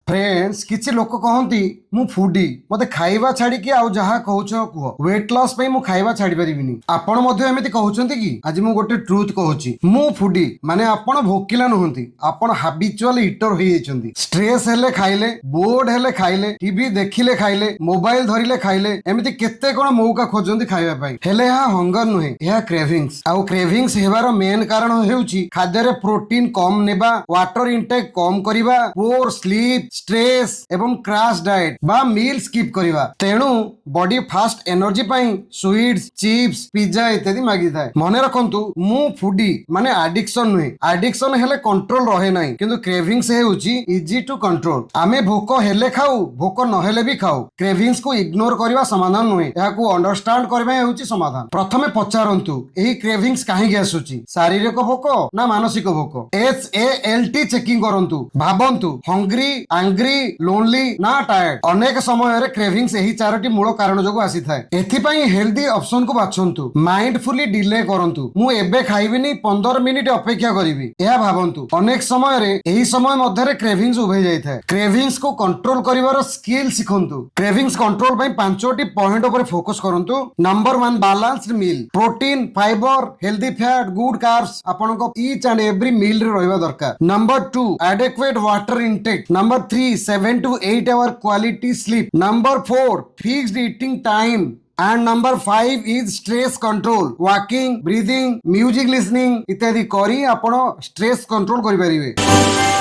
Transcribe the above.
Friends किछि लोक कहती मु फूडी मते खाइबा छाड़ी कि आउ जहा कहउछ कुह वेट लॉस पे मु खाइबा छाड़ी परिबिनी आपण मध्ये एमिति कहउछंती कि आज मु गोटे ट्रुथ कहउची मु फूडी माने आपण भोकिला नहंती आपण हैबिचुअल ईटर होई जैछंती स्ट्रेस हेले खाइले बोर्ड हेले खाइले टीवी देखिले खाइले मोबाइल धरिले खाइले एमिति केते कोन मौका खोजंती खाइबा पई हेले हा हंगर नुहे या क्रेविंग्स आउ क्रेविंग्स हेबार मेन कारण हेउची खाद्य रे प्रोटीन कम नेबा वाटर इनटेक कम करिबा पोर स्लीप स्ट्रेस एवं क्रैश डाइट बा मील स्किप करिवा तेणु बॉडी फास्ट एनर्जी पाई स्वीट्स चिप्स पिज्जा इत्यादि मागी थाए मने रखंतु मु फूडी माने एडिक्शन नुहे एडिक्शन हेले कंट्रोल रहे नाही किंतु क्रेविंग्स हेउची इजी टू कंट्रोल आमे भोक हेले खाऊ भोक न हेले भी खाऊ क्रेविंग्स को इग्नोर करिवा समाधान नुहे याकू अंडरस्टैंड करबा हेउची समाधान प्रथमे पचारंतु एही क्रेविंग्स काहे आसुची शारीरिक भोक ना मानसिक भोक HALT चेकिंग करंतु भाबंतु हंग्री आंग्री लोनली ना टायर्ड अनेक समय रे क्रेविंग्स एही चारोटी मूल कारण जोगु आसी थाए एथि पई हेल्दी ऑप्शन को बाछंतु माइंडफुली डिले करंतु मु एबे खाइबिनी 15 मिनिट अपेक्षा करिवि एहा भाबंतु अनेक समय रे एही समय मध्ये रे क्रेविंग्स उभे जाई थाए क्रेविंग्स को कंट्रोल करिवार स्किल सिखंतु क्रेविंग्स कंट्रोल पई पांचोटी पॉइंट ऊपर फोकस करंतु number 1 balanced meal protein fibre healthy fat good carbs आपनको ईच एंड एवरी मील रे रहबा दरकार number 2 adequate water intake number 3 7 to 8 hour quality sleep number 4 fixed eating time and number 5 is stress control walking breathing music listening इत्यादि करी आपण stress control करि परिबे।